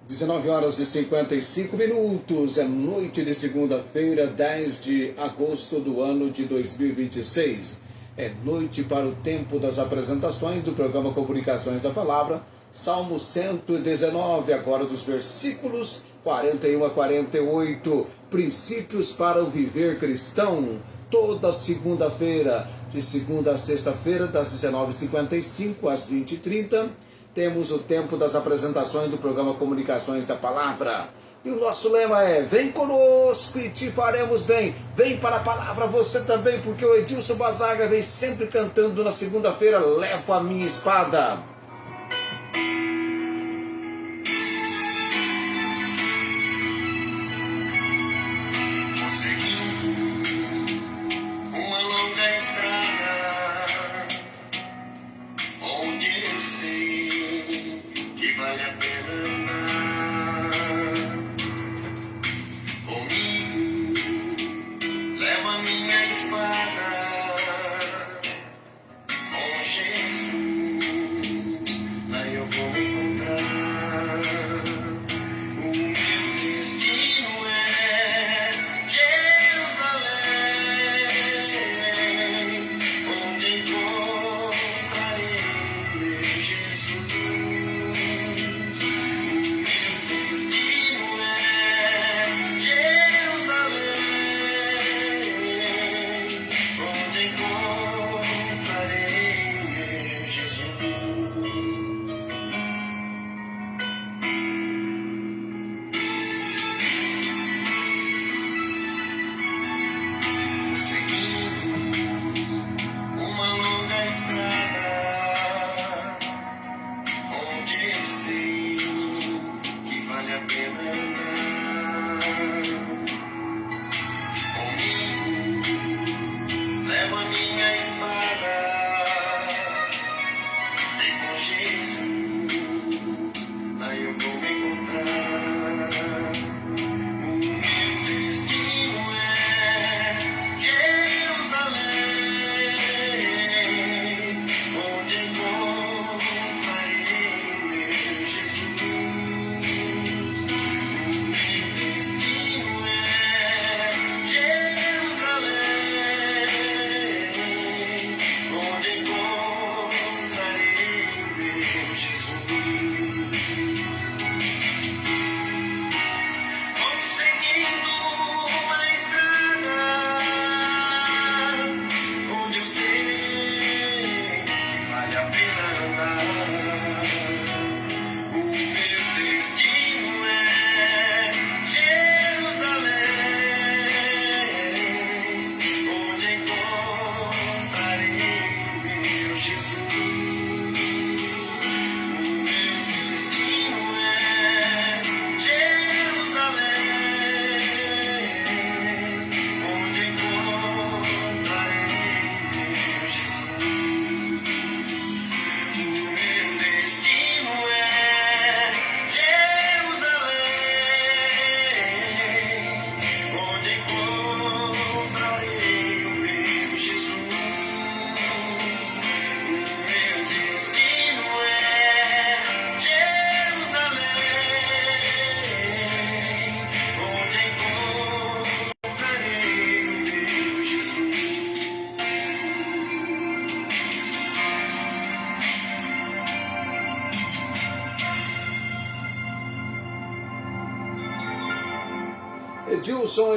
19 horas e 55 minutos, é noite de segunda-feira, 10 de agosto do ano de 2026. É noite para o tempo das apresentações do programa Comunicações da Palavra, Salmo 119, agora dos versículos 41 a 48, princípios para o viver cristão, toda segunda-feira, de segunda a sexta-feira, das 19h55 às 20h30, temos o tempo das apresentações do programa Comunicações da Palavra. E o nosso lema é: vem conosco e te faremos bem. Vem para a palavra você também, porque o Edilson Bazaga vem sempre cantando na segunda-feira, levo a minha espada.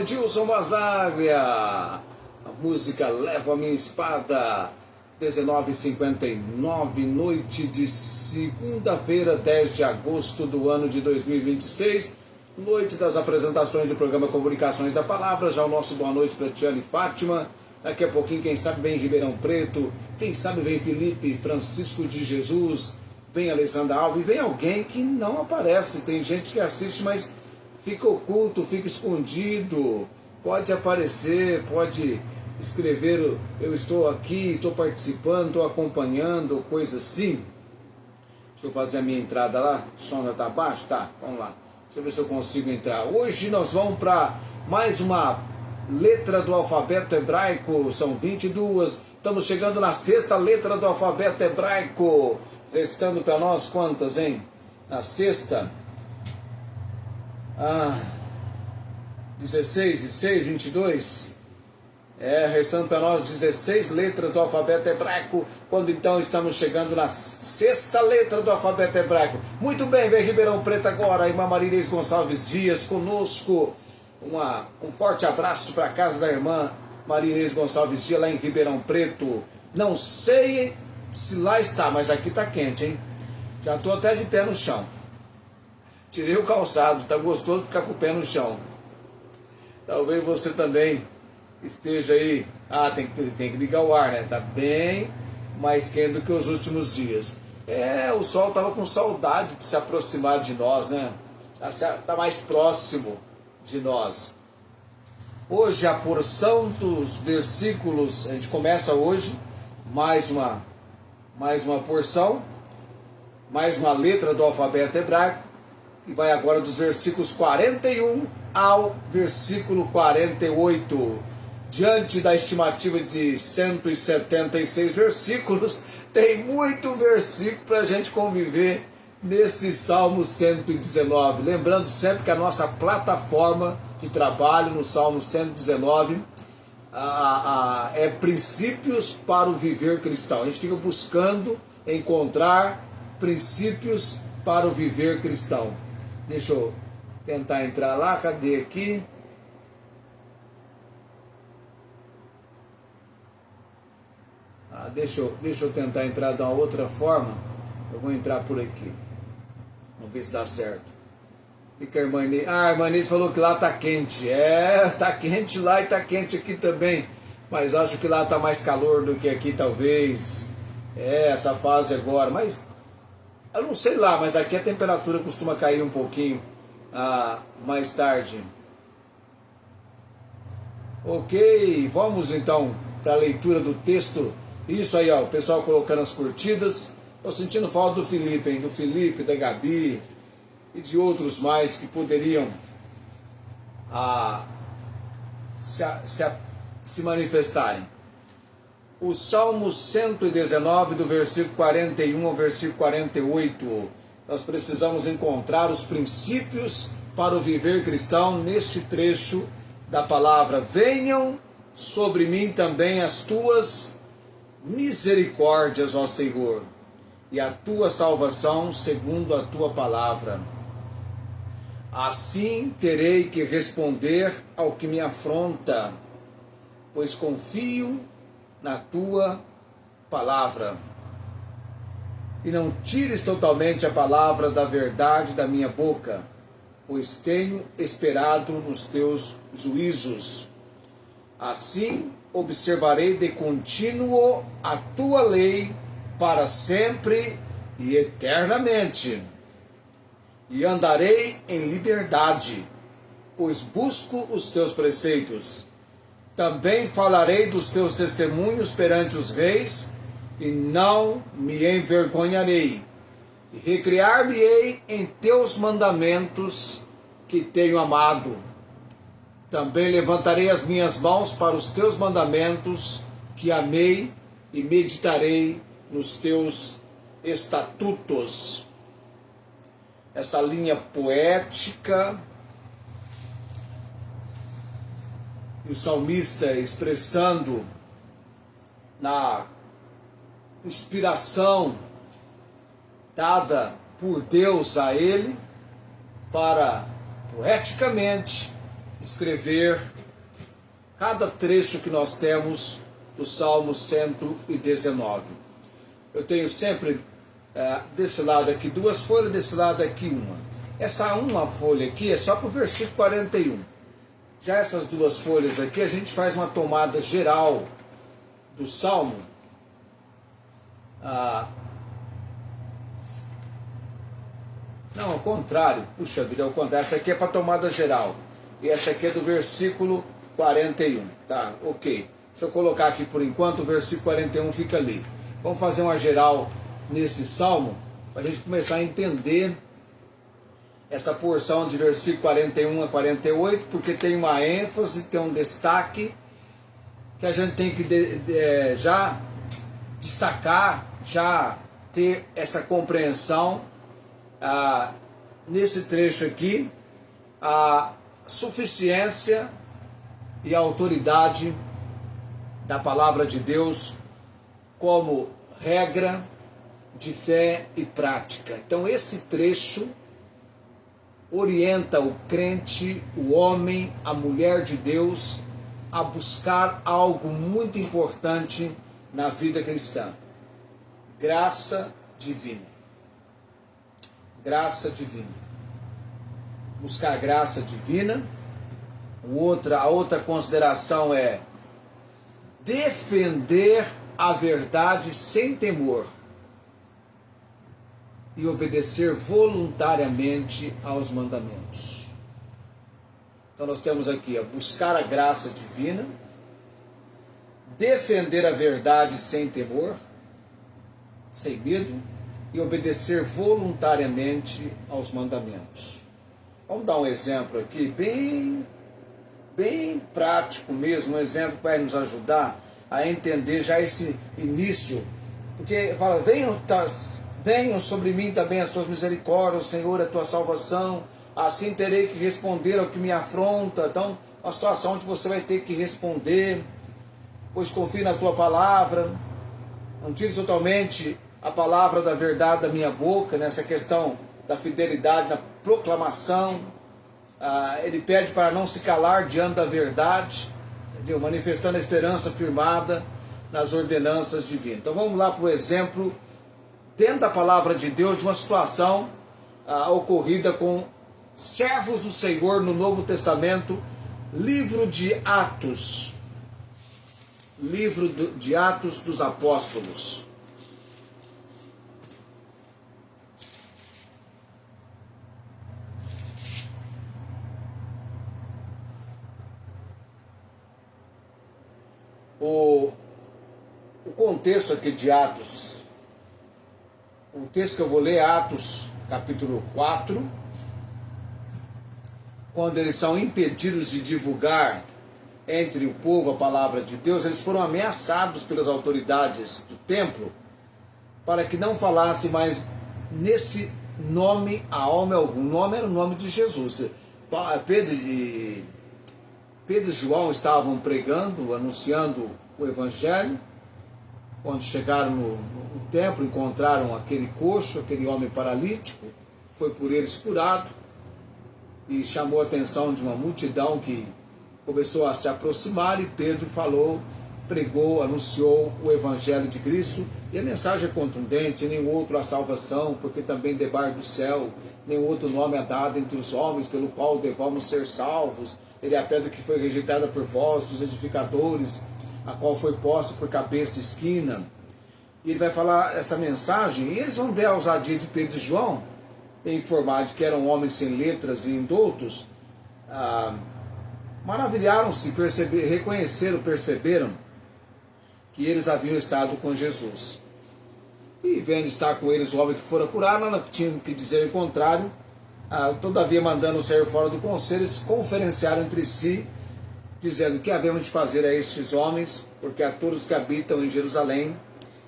Edilson Bazaga, a música Leva a Minha Espada, 19h59, noite de segunda-feira, 10 de agosto do ano de 2026, noite das apresentações do programa Comunicações da Palavra. Já o nosso boa noite para Tiane e Fátima, daqui a pouquinho quem sabe vem Ribeirão Preto, quem sabe vem Felipe, Francisco de Jesus, vem Alessandra Alves, vem alguém que não aparece, tem gente que assiste, mas fica oculto, fica escondido, pode aparecer, pode escrever, eu estou aqui, estou participando, estou acompanhando, coisa assim. Deixa eu fazer a minha entrada lá, o som já está baixo? Tá, vamos lá, deixa eu ver se eu consigo entrar. Hoje nós vamos para mais uma letra do alfabeto hebraico, são 22, estamos chegando na sexta letra do alfabeto hebraico, restando para nós quantas, hein? Na sexta, Ah, 16 e 6, 22. Restando para nós 16 letras do alfabeto hebraico, quando então estamos chegando na sexta letra do alfabeto hebraico. Muito bem, vem Ribeirão Preto agora, irmã Marinês Gonçalves Dias conosco. Um forte abraço para a casa da irmã Marinês Gonçalves Dias, lá em Ribeirão Preto. Não sei se lá está, mas aqui está quente, hein? Já estou até de pé no chão. Tirei o calçado, tá gostoso ficar com o pé no chão. Talvez você também esteja aí. Tem que ligar o ar, né? Tá bem mais quente do que os últimos dias. O sol tava com saudade de se aproximar de nós, né? Tá mais próximo de nós. Hoje a porção dos versículos, a gente começa hoje mais uma porção, mais uma letra do alfabeto hebraico, e vai agora dos versículos 41 ao versículo 48. Diante da estimativa de 176 versículos, tem muito versículo para a gente conviver nesse Salmo 119. Lembrando sempre que a nossa plataforma de trabalho no Salmo 119 é princípios para o viver cristão. A gente fica buscando encontrar princípios para o viver cristão. Deixa eu tentar entrar lá, cadê aqui? Deixa eu tentar entrar de uma outra forma. Eu vou entrar por aqui. Vamos ver se dá certo. Fica a irmã Inês. A irmã Inês falou que lá tá quente. Tá quente lá e tá quente aqui também. Mas acho que lá tá mais calor do que aqui, talvez. Essa fase agora. Mas eu não sei lá, mas aqui a temperatura costuma cair um pouquinho mais tarde. Ok, vamos então para a leitura do texto. Isso aí, ó, o pessoal colocando as curtidas. Estou sentindo falta do Felipe, hein? Do Felipe, da Gabi e de outros mais que poderiam se manifestarem. O Salmo 119, do versículo 41 ao versículo 48. Nós precisamos encontrar os princípios para o viver cristão neste trecho da palavra. Venham sobre mim também as tuas misericórdias, ó Senhor, e a tua salvação segundo a tua palavra. Assim terei que responder ao que me afronta, pois confio na tua palavra. E não tires totalmente a palavra da verdade da minha boca, pois tenho esperado nos teus juízos. Assim observarei de contínuo a tua lei para sempre e eternamente. E andarei em liberdade, pois busco os teus preceitos. Também falarei dos teus testemunhos perante os reis, e não me envergonharei. E recrear-me-ei em teus mandamentos que tenho amado. Também levantarei as minhas mãos para os teus mandamentos que amei e meditarei nos teus estatutos. Essa linha poética e o salmista expressando na inspiração dada por Deus a ele para poeticamente escrever cada trecho que nós temos do Salmo 119. Eu tenho sempre desse lado aqui duas folhas, desse lado aqui uma. Essa uma folha aqui é só para o versículo 41. Já essas duas folhas aqui a gente faz uma tomada geral do Salmo. Não, ao contrário. Puxa vida, ao contrário. Essa aqui é para tomada geral. E essa aqui é do versículo 41. Tá, ok. Deixa eu colocar aqui por enquanto, o versículo 41 fica ali. Vamos fazer uma geral nesse salmo, para a gente começar a entender essa porção de versículo 41 a 48, porque tem uma ênfase, tem um destaque, que a gente tem que já destacar, já ter essa compreensão nesse trecho aqui, a suficiência e a autoridade da palavra de Deus como regra de fé e prática. Então esse trecho orienta o crente, o homem, a mulher de Deus a buscar algo muito importante na vida cristã: graça divina. Graça divina. Buscar graça divina. A outra consideração é defender a verdade sem temor e obedecer voluntariamente aos mandamentos. Então nós temos aqui buscar a graça divina, defender a verdade sem temor, sem medo, e obedecer voluntariamente aos mandamentos. Vamos dar um exemplo aqui, bem prático mesmo, um exemplo que vai nos ajudar a entender já esse início. Porque fala, venham sobre mim também as tuas misericórdias, Senhor, a tua salvação, assim terei que responder ao que me afronta. Então, uma situação onde você vai ter que responder, pois confio na tua palavra, não tire totalmente a palavra da verdade da minha boca, nessa questão da fidelidade, na proclamação. Ele pede para não se calar diante da verdade, entendeu? Manifestando a esperança firmada nas ordenanças divinas. Então vamos lá para o exemplo, dentro da palavra de Deus, de uma situação ocorrida com servos do Senhor no Novo Testamento, livro de Atos. Livro de Atos dos Apóstolos. O contexto aqui de Atos, o texto que eu vou ler é Atos capítulo 4, quando eles são impedidos de divulgar entre o povo a palavra de Deus, eles foram ameaçados pelas autoridades do templo para que não falassem mais nesse nome a homem algum. O nome era o nome de Jesus. Pedro e João estavam pregando, anunciando o Evangelho. Quando chegaram no templo, encontraram aquele coxo, aquele homem paralítico, foi por eles curado, e chamou a atenção de uma multidão que começou a se aproximar, e Pedro pregou, anunciou o Evangelho de Cristo, e a mensagem é contundente: nenhum outro há salvação, porque também debaixo do céu nenhum outro nome é dado entre os homens pelo qual devamos ser salvos. Ele é a pedra que foi rejeitada por vós, os edificadores, a qual foi posta por cabeça de esquina. E ele vai falar essa mensagem, e eles vão ver a ousadia de Pedro e João em informar de que eram homens sem letras e indoutos. Maravilharam-se, perceberam que eles haviam estado com Jesus. E vendo estar com eles o homem que fora curado, não tinham que dizer o contrário. Todavia, mandando sair fora do conselho, eles conferenciaram entre si, dizendo: que havemos de fazer a estes homens, porque a todos que habitam em Jerusalém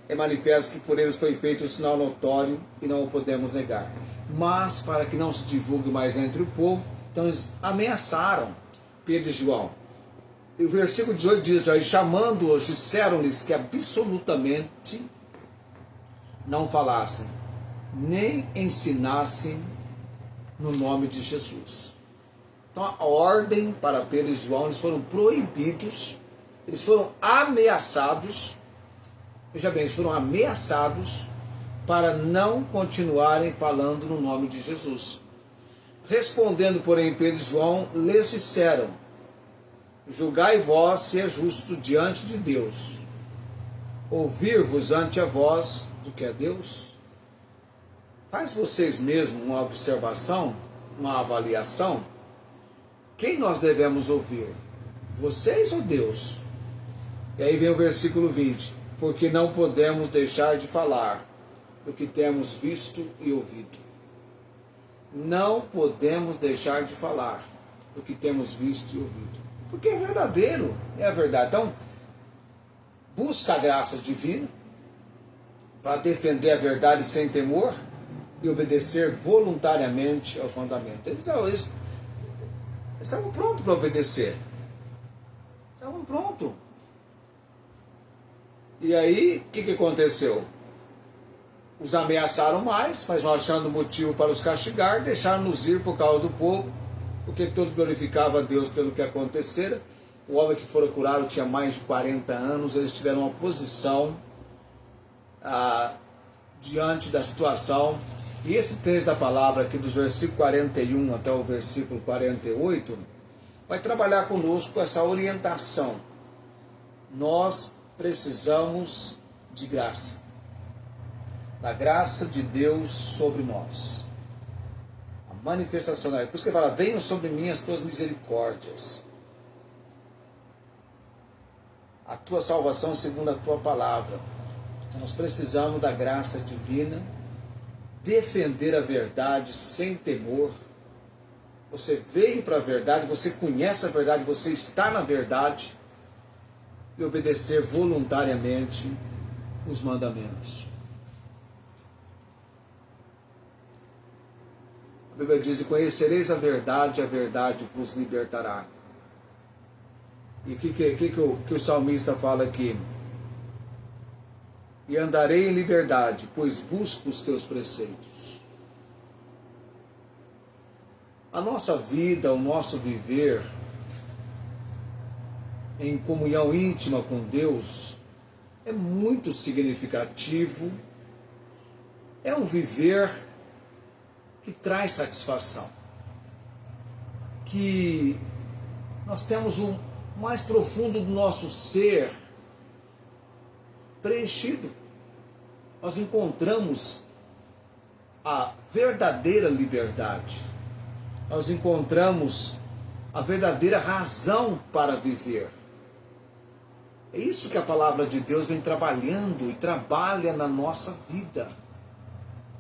é manifesto que por eles foi feito um sinal notório e não o podemos negar. Mas, para que não se divulgue mais entre o povo, então eles ameaçaram Pedro e João. E o versículo 18 diz: e chamando-os, disseram-lhes que absolutamente não falassem, nem ensinassem no nome de Jesus. Então a ordem para Pedro e João, eles foram proibidos, eles foram ameaçados, veja bem, eles foram ameaçados para não continuarem falando no nome de Jesus. Respondendo, porém, Pedro e João lhes disseram: julgai vós se é justo diante de Deus ouvir-vos ante a vós do que é Deus. Faz vocês mesmos uma observação, uma avaliação. Quem nós devemos ouvir? Vocês ou Deus? E aí vem o versículo 20: porque não podemos deixar de falar do que temos visto e ouvido. Não podemos deixar de falar do que temos visto e ouvido, porque é verdadeiro, é a verdade. Então, busca a graça divina para defender a verdade sem temor e obedecer voluntariamente aos mandamentos. Então, estavam prontos para obedecer. Estavam prontos. E aí, o que aconteceu? Os ameaçaram mais, mas não achando motivo para os castigar, deixaram-nos ir por causa do povo, porque todos glorificavam a Deus pelo que acontecera. O homem que fora curado tinha mais de 40 anos, eles tiveram uma posição diante da situação. E esse texto da palavra aqui, dos versículos 41 até o versículo 48, vai trabalhar conosco essa orientação. Nós precisamos de graça, da graça de Deus sobre nós. A manifestação, por isso que ele fala, venham sobre mim as tuas misericórdias, a tua salvação segundo a tua palavra. Nós precisamos da graça divina, defender a verdade sem temor. Você veio para a verdade, você conhece a verdade, você está na verdade, e obedecer voluntariamente os mandamentos. A Bíblia diz, e conhecereis a verdade vos libertará. E o que o salmista fala aqui? E andarei em liberdade, pois busco os teus preceitos. A nossa vida, o nosso viver em comunhão íntima com Deus é muito significativo. É um viver que traz satisfação, que nós temos o mais profundo do nosso ser preenchido. Nós encontramos a verdadeira liberdade, nós encontramos a verdadeira razão para viver. É isso que a palavra de Deus vem trabalhando e trabalha na nossa vida.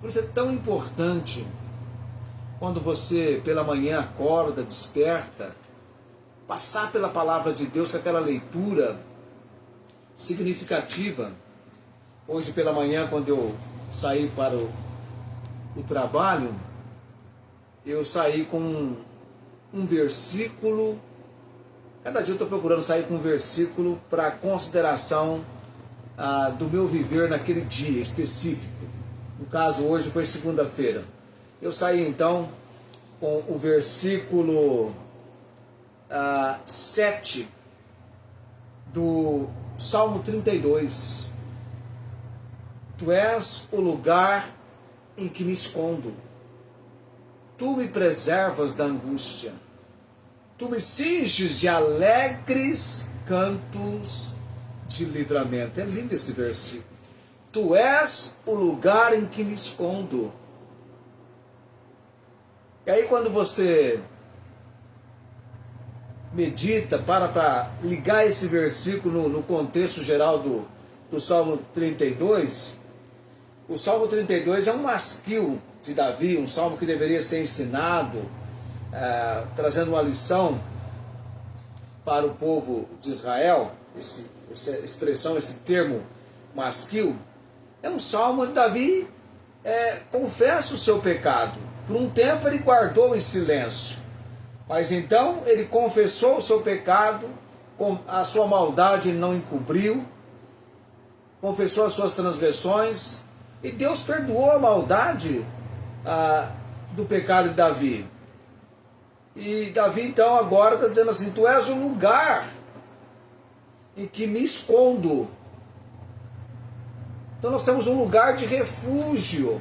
Por isso é tão importante, quando você pela manhã acorda, desperta, passar pela palavra de Deus com aquela leitura significativa. Hoje pela manhã, quando eu saí para o trabalho, eu saí com um versículo. Cada dia eu estou procurando sair com um versículo para consideração do meu viver naquele dia específico. No caso, hoje foi segunda-feira. Eu saí então com o versículo 7 do Salmo 32. Tu és o lugar em que me escondo. Tu me preservas da angústia. Tu me cinges de alegres cantos de livramento. É lindo esse versículo. Tu és o lugar em que me escondo. E aí quando você medita, para ligar esse versículo no contexto geral do Salmo 32, o Salmo 32 é um masquil de Davi, um salmo que deveria ser ensinado, trazendo uma lição para o povo de Israel. Essa expressão, esse termo masquil, é um salmo onde Davi confessa o seu pecado. Por um tempo ele guardou em silêncio, mas então ele confessou o seu pecado, a sua maldade ele não encobriu, confessou as suas transgressões, e Deus perdoou a maldade do pecado de Davi. E Davi então agora está dizendo assim, tu és o lugar em que me escondo. Então nós temos um lugar de refúgio.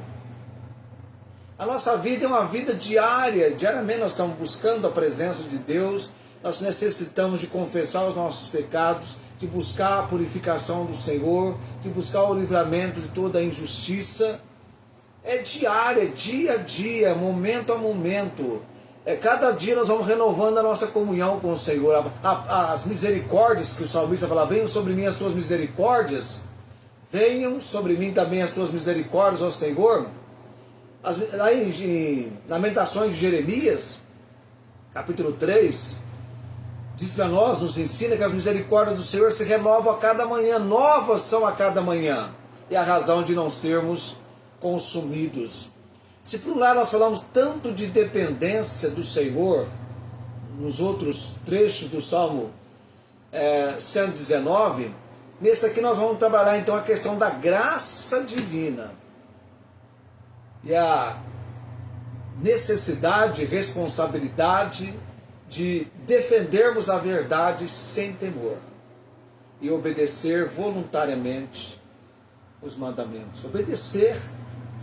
A nossa vida é uma vida diária. Diariamente nós estamos buscando a presença de Deus. Nós necessitamos de confessar os nossos pecados, de buscar a purificação do Senhor, de buscar o livramento de toda a injustiça. É diária, dia a dia, momento a momento. Cada dia nós vamos renovando a nossa comunhão com o Senhor. As misericórdias que o salmista fala, venham sobre mim as tuas misericórdias. Venham sobre mim também as tuas misericórdias, ó Senhor. Lá em Lamentações de Jeremias, capítulo 3, diz para nós, nos ensina que as misericórdias do Senhor se renovam a cada manhã, novas são a cada manhã. E a razão de não sermos consumidos. Se por um lado nós falamos tanto de dependência do Senhor, nos outros trechos do Salmo 119, nesse aqui nós vamos trabalhar então a questão da graça divina e a necessidade, responsabilidade de defendermos a verdade sem temor e obedecer voluntariamente os mandamentos. Obedecer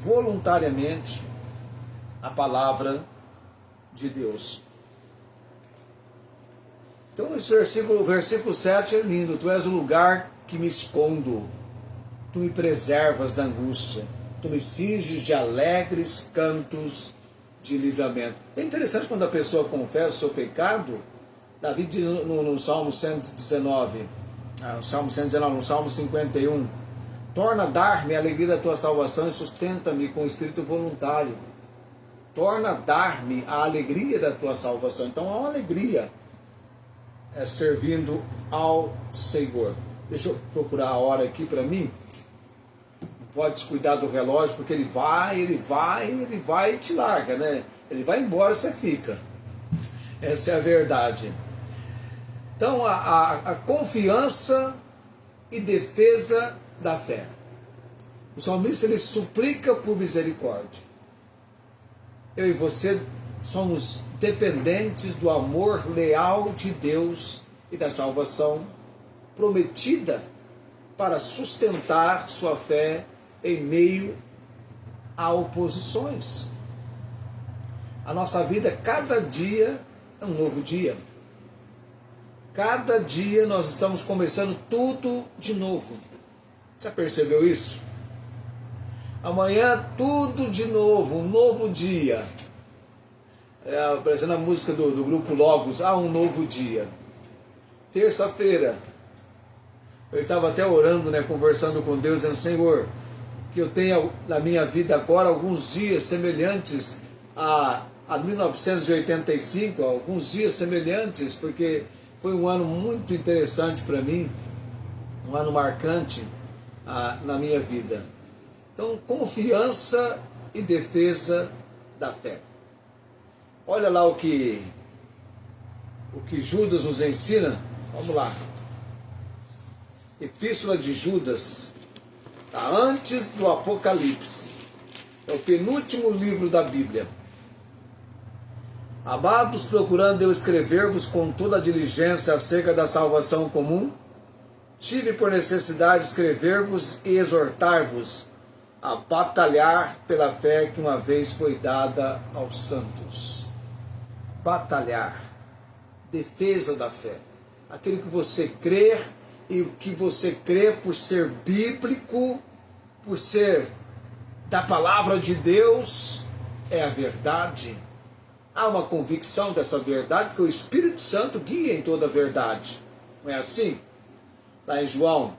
voluntariamente a palavra de Deus. Então esse versículo 7 é lindo. Tu és o lugar que me escondo, tu me preservas da angústia, tu me cinges de alegres cantos de livramento. É interessante quando a pessoa confessa o seu pecado. Davi diz no Salmo 119, no Salmo 51, torna a dar-me a alegria da tua salvação e sustenta-me com espírito voluntário. Torna a dar-me a alegria da tua salvação. Então há uma alegria servindo ao Senhor. Deixa eu procurar a hora aqui para mim. Não pode descuidar do relógio, porque ele vai e te larga, né? Ele vai embora e você fica. Essa é a verdade. Então a confiança e defesa da fé. O salmista ele suplica por misericórdia. Eu e você somos dependentes do amor leal de Deus e da salvação prometida para sustentar sua fé em meio a oposições. A nossa vida, cada dia é um novo dia. Cada dia nós estamos começando tudo de novo. Já percebeu isso? Amanhã tudo de novo, um novo dia. Parecendo a música do grupo Logos, um novo dia. Terça-feira, eu estava até orando, conversando com Deus, dizendo: Senhor, que eu tenha na minha vida agora alguns dias semelhantes a 1985, alguns dias semelhantes, porque foi um ano muito interessante para mim, um ano marcante na minha vida. Então, confiança e defesa da fé. Olha lá o que Judas nos ensina. Vamos lá. Epístola de Judas, tá antes do Apocalipse. É o penúltimo livro da Bíblia. Amados, procurando eu escrever-vos com toda a diligência acerca da salvação comum, tive por necessidade escrever-vos e exortar-vos a batalhar pela fé que uma vez foi dada aos santos. Batalhar, defesa da fé, aquilo que você crê, e o que você crê por ser bíblico, por ser da palavra de Deus, é a verdade. Há uma convicção dessa verdade, porque o Espírito Santo guia em toda a verdade. Não é assim? Lá em João,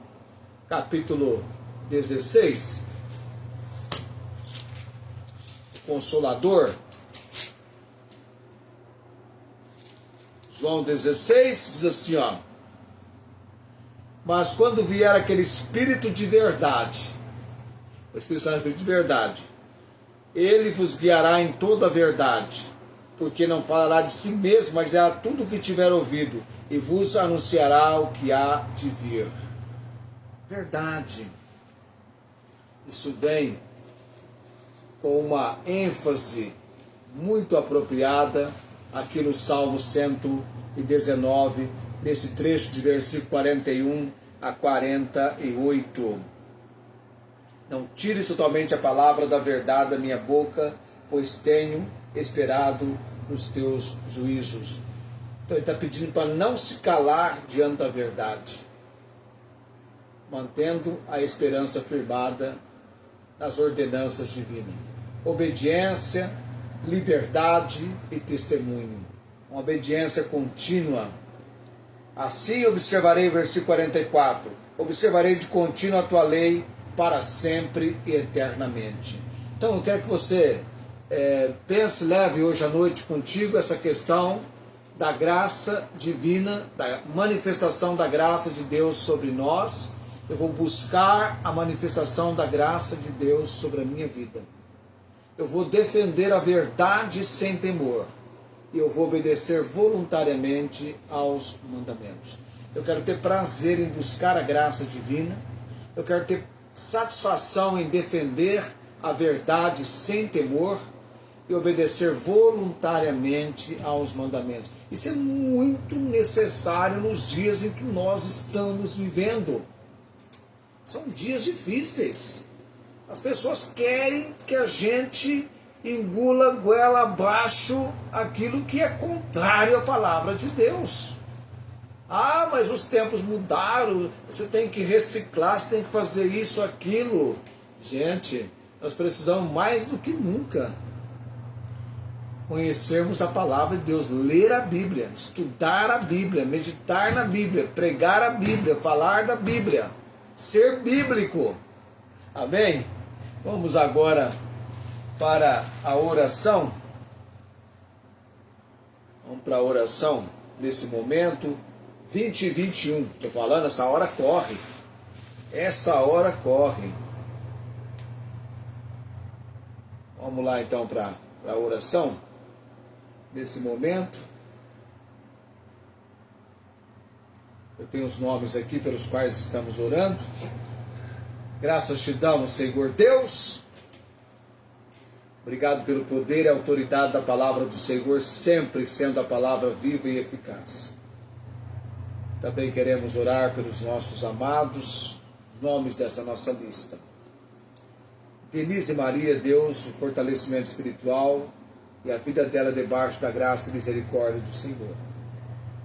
capítulo 16, Consolador, João 16 diz assim, mas quando vier aquele Espírito de verdade, o Espírito Santo é o Espírito de verdade, ele vos guiará em toda a verdade, porque não falará de si mesmo, mas dará tudo o que tiver ouvido, e vos anunciará o que há de vir. Verdade. Isso vem com uma ênfase muito apropriada aqui no Salmo 119, nesse trecho de versículo 41 a 48. Não tires totalmente a palavra da verdade da minha boca, pois tenho esperado nos teus juízos. Então ele está pedindo para não se calar diante da verdade, mantendo a esperança firmada nas ordenanças divinas. Obediência, liberdade e testemunho. Uma obediência contínua. Assim observarei, versículo 44, observarei de contínuo a tua lei para sempre e eternamente. Então eu quero que você pense, leve hoje à noite contigo essa questão da graça divina, da manifestação da graça de Deus sobre nós. Eu vou buscar a manifestação da graça de Deus sobre a minha vida. Eu vou defender a verdade sem temor. e eu vou obedecer voluntariamente aos mandamentos. Eu quero ter prazer em buscar a graça divina, eu quero ter satisfação em defender a verdade sem temor e obedecer voluntariamente aos mandamentos. Isso é muito necessário nos dias em que nós estamos vivendo. São dias difíceis. As pessoas querem que a gente engula goela abaixo aquilo que é contrário à palavra de Deus. Ah, mas os tempos mudaram, você tem que reciclar, você tem que fazer isso, aquilo. Gente, nós precisamos mais do que nunca conhecermos a palavra de Deus, ler a Bíblia, estudar a Bíblia, meditar na Bíblia, pregar a Bíblia, falar da Bíblia, ser bíblico. Amém? Vamos agora para a oração. Vamos para a oração nesse momento. 20 e 21, estou falando, essa hora corre. Essa hora corre. Vamos lá então para a oração. Nesse momento. Eu tenho os nomes aqui pelos quais estamos orando. Graças te damos, Senhor Deus. Obrigado pelo poder e autoridade da palavra do Senhor, sempre sendo a palavra viva e eficaz. Também queremos orar pelos nossos amados, nomes dessa nossa lista. Denise Maria, Deus, o fortalecimento espiritual e a vida dela debaixo da graça e misericórdia do Senhor.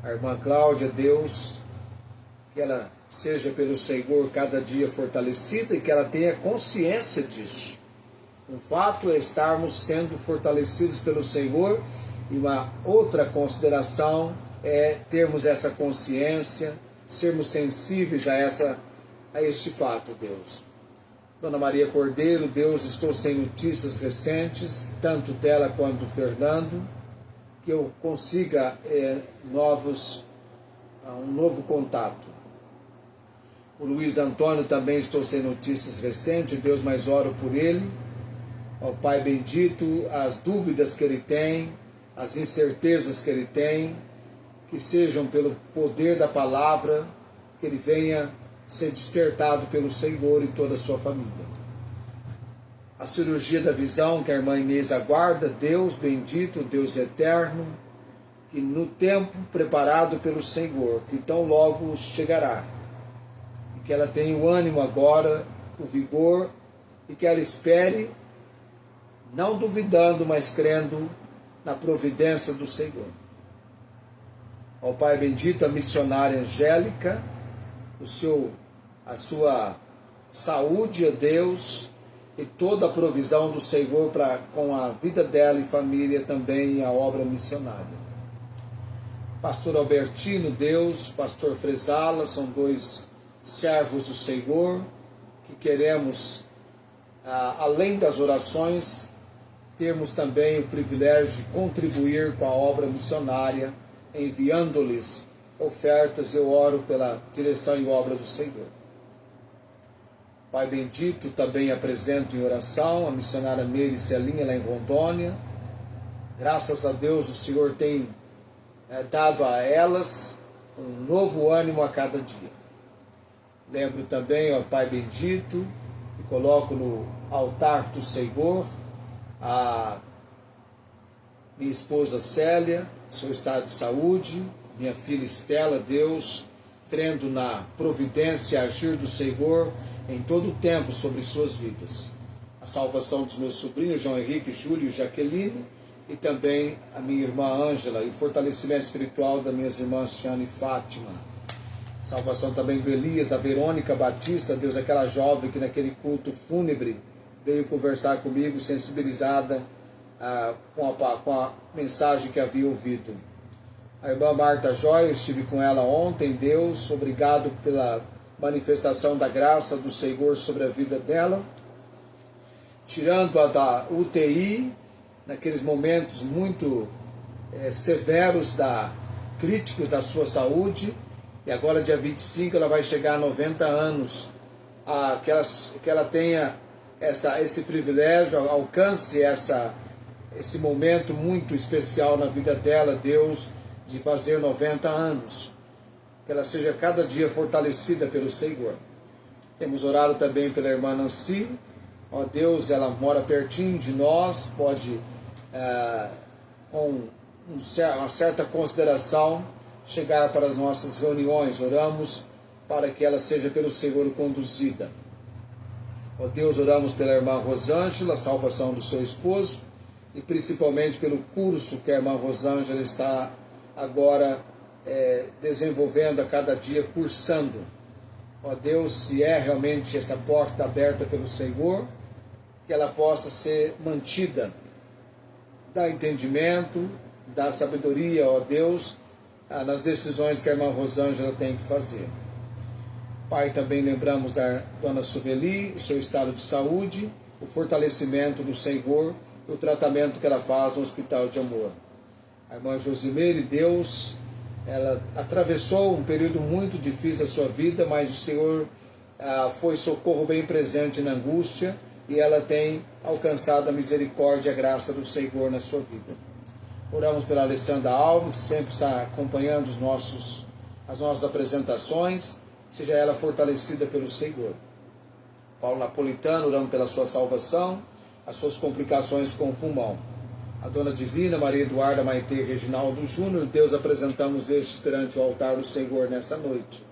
A irmã Cláudia, Deus, que ela seja pelo Senhor cada dia fortalecida e que ela tenha consciência disso. O fato é estarmos sendo fortalecidos pelo Senhor, e uma outra consideração é termos essa consciência, sermos sensíveis a este fato, Deus. Dona Maria Cordeiro, Deus, estou sem notícias recentes, tanto dela quanto do Fernando, que eu consiga um novo contato. O Luiz Antônio também estou sem notícias recentes, Deus, mas oro por ele. Ó Pai bendito, as dúvidas que ele tem, as incertezas que ele tem, que sejam pelo poder da palavra, que ele venha ser despertado pelo Senhor e toda a sua família. A cirurgia da visão que a irmã Inês aguarda, Deus bendito, Deus eterno, que no tempo preparado pelo Senhor, que tão logo chegará, e que ela tenha o ânimo agora, o vigor, e que ela espere, não duvidando, mas crendo na providência do Senhor. Ó Pai bendito, a missionária Angélica, a sua saúde, a Deus, e toda a provisão do Senhor com a vida dela e família também, a obra missionária. Pastor Albertino, Deus, Pastor Fresala, são dois servos do Senhor, que queremos, além das orações, termos também o privilégio de contribuir com a obra missionária, enviando-lhes ofertas. Eu oro pela direção e obra do Senhor. Pai bendito, também apresento em oração a missionária Meire Celinha lá em Rondônia. Graças a Deus o Senhor tem dado a elas um novo ânimo a cada dia. Lembro também, ó Pai bendito, e coloco no altar do Senhor a minha esposa Célia, seu estado de saúde, minha filha Estela, Deus, crendo na providência e agir do Senhor em todo o tempo sobre suas vidas. A salvação dos meus sobrinhos, João Henrique, Júlio e Jaqueline, e também a minha irmã Ângela, e o fortalecimento espiritual das minhas irmãs Tiana e Fátima. Salvação também do Elias, da Verônica Batista, Deus, aquela jovem que naquele culto fúnebre veio conversar comigo, sensibilizada com a mensagem que havia ouvido. A irmã Marta Joia, estive com ela ontem. Deus, obrigado pela manifestação da graça do Senhor sobre a vida dela, tirando-a da UTI, naqueles momentos muito severos, críticos da sua saúde, e agora dia 25 ela vai chegar a 90 anos, que ela tenha esse privilégio, alcance esse momento muito especial na vida dela, Deus, de fazer 90 anos. Que ela seja cada dia fortalecida pelo Senhor. Temos orado também pela irmã Nancy. Ó Deus, ela mora pertinho de nós, pode, com uma certa consideração, chegar para as nossas reuniões. Oramos para que ela seja pelo Senhor conduzida. Ó Deus, oramos pela irmã Rosângela, a salvação do seu esposo, e principalmente pelo curso que a irmã Rosângela está agora desenvolvendo a cada dia, cursando. Ó Deus, se é realmente essa porta aberta pelo Senhor, que ela possa ser mantida, dá entendimento, dá sabedoria, ó Deus, nas decisões que a irmã Rosângela tem que fazer. Pai, também lembramos da dona Suveli, o seu estado de saúde, o fortalecimento do Senhor e o tratamento que ela faz no Hospital de Amor. A irmã Josimeire, Deus, ela atravessou um período muito difícil da sua vida, mas o Senhor foi socorro bem presente na angústia e ela tem alcançado a misericórdia e a graça do Senhor na sua vida. Oramos pela Alessandra Alves, que sempre está acompanhando as nossas apresentações, seja ela fortalecida pelo Senhor. Paulo Napolitano, oramos pela sua salvação, as suas complicações com o pulmão. A Dona Divina, Maria Eduarda Maitê e Reginaldo Júnior, Deus, apresentamos estes perante o altar do Senhor nessa noite.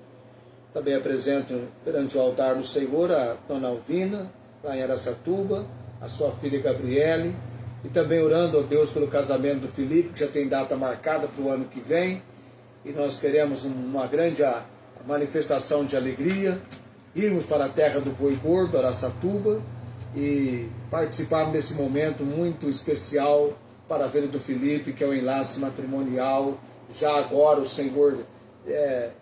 Também apresento perante o altar do Senhor a Dona Alvina, lá em Araçatuba, a sua filha Gabriele, e também orando, ó Deus, pelo casamento do Felipe, que já tem data marcada para o ano que vem, e nós queremos uma grande manifestação de alegria, irmos para a terra do Boi Gordo, Araçatuba, e participarmos desse momento muito especial para a vida do Felipe, que é o enlace matrimonial. Já agora o Senhor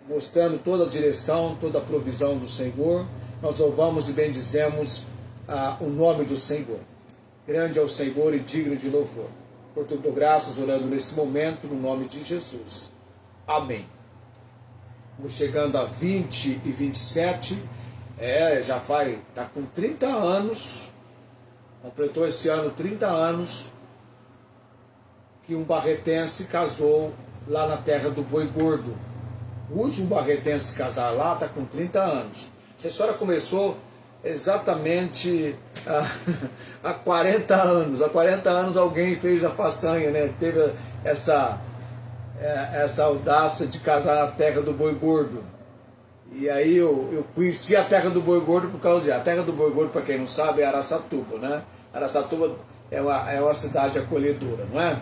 mostrando toda a direção, toda a provisão do Senhor. Nós louvamos e bendizemos o nome do Senhor. Grande é o Senhor e digno de louvor. Por tudo, graças, orando nesse momento, no nome de Jesus. Amém. Estamos chegando a 20 e 27, já está com 30 anos, completou esse ano 30 anos, que um barretense casou lá na terra do Boi Gordo. O último barretense casar lá está com 30 anos. Essa história começou exatamente há 40 anos. Há 40 anos alguém fez a façanha, né? Teve essa audácia de casar na terra do Boi Gordo. E aí eu conheci a terra do Boi Gordo por causa disso. A terra do Boi Gordo, para quem não sabe, é Araçatuba, né? Araçatuba é uma cidade acolhedora, não é?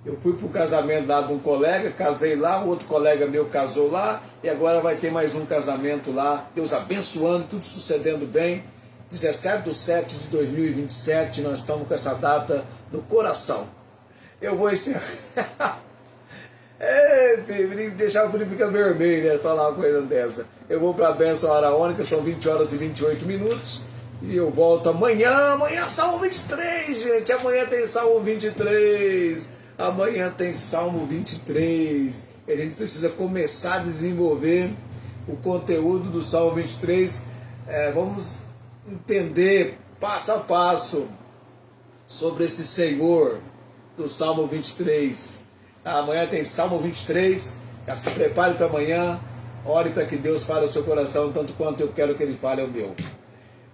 Eu fui para o casamento lá de um colega, casei lá, um outro colega meu casou lá, e agora vai ter mais um casamento lá, Deus abençoando, tudo sucedendo bem. 17/7/2027, nós estamos com essa data no coração. Eu vou encerrar. Deixar o Felipe ficar vermelho, né? Falar uma coisa dessa. Eu vou para a bênção araônica, são 20 horas e 28 minutos. E eu volto amanhã. Amanhã Salmo 23, gente. Amanhã tem Salmo 23. Amanhã tem Salmo 23. E a gente precisa começar a desenvolver o conteúdo do Salmo 23. Vamos entender passo a passo sobre esse Senhor do Salmo 23. Amanhã tem Salmo 23. Já se prepare para amanhã. Ore para que Deus fale ao seu coração, tanto quanto eu quero que Ele fale ao meu.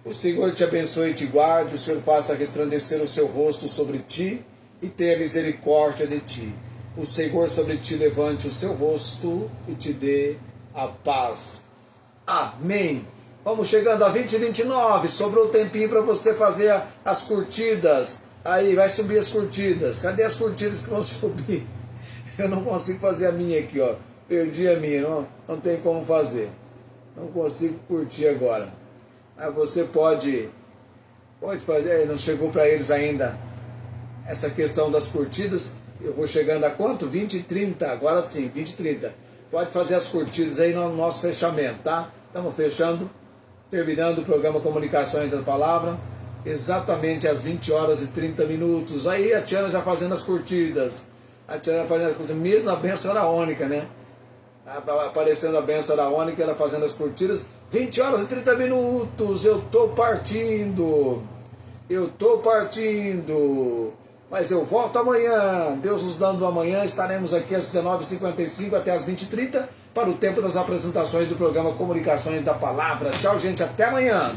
O Senhor te abençoe e te guarde. O Senhor faça resplandecer o seu rosto sobre ti e tenha misericórdia de ti. O Senhor sobre ti levante o seu rosto e te dê a paz. Amém. Vamos chegando a 20 e 29. Sobrou um tempinho para você fazer as curtidas. Aí, vai subir as curtidas. Cadê as curtidas que vão subir? Eu não consigo fazer a minha aqui, ó. Perdi a minha, não tem como fazer. Não consigo curtir agora. Mas você pode fazer. Não chegou para eles ainda essa questão das curtidas. Eu vou chegando a quanto? 20 e 30. Agora sim, 20 e 30. Pode fazer as curtidas aí no nosso fechamento, tá? Estamos fechando, terminando o programa Comunicações da Palavra. Exatamente às 20 horas e 30 minutos. Aí a Tiana já fazendo as curtidas. A Tiana fazendo as curtidas, mesmo na bênção araônica, né? Aparecendo a bênção araônica, ela fazendo as curtidas. 20 horas e 30 minutos, eu estou partindo. Eu tô partindo, mas eu volto amanhã. Deus nos dando amanhã, estaremos aqui às 19h55 até às 20h30 para o tempo das apresentações do programa Comunicações da Palavra. Tchau, gente, até amanhã.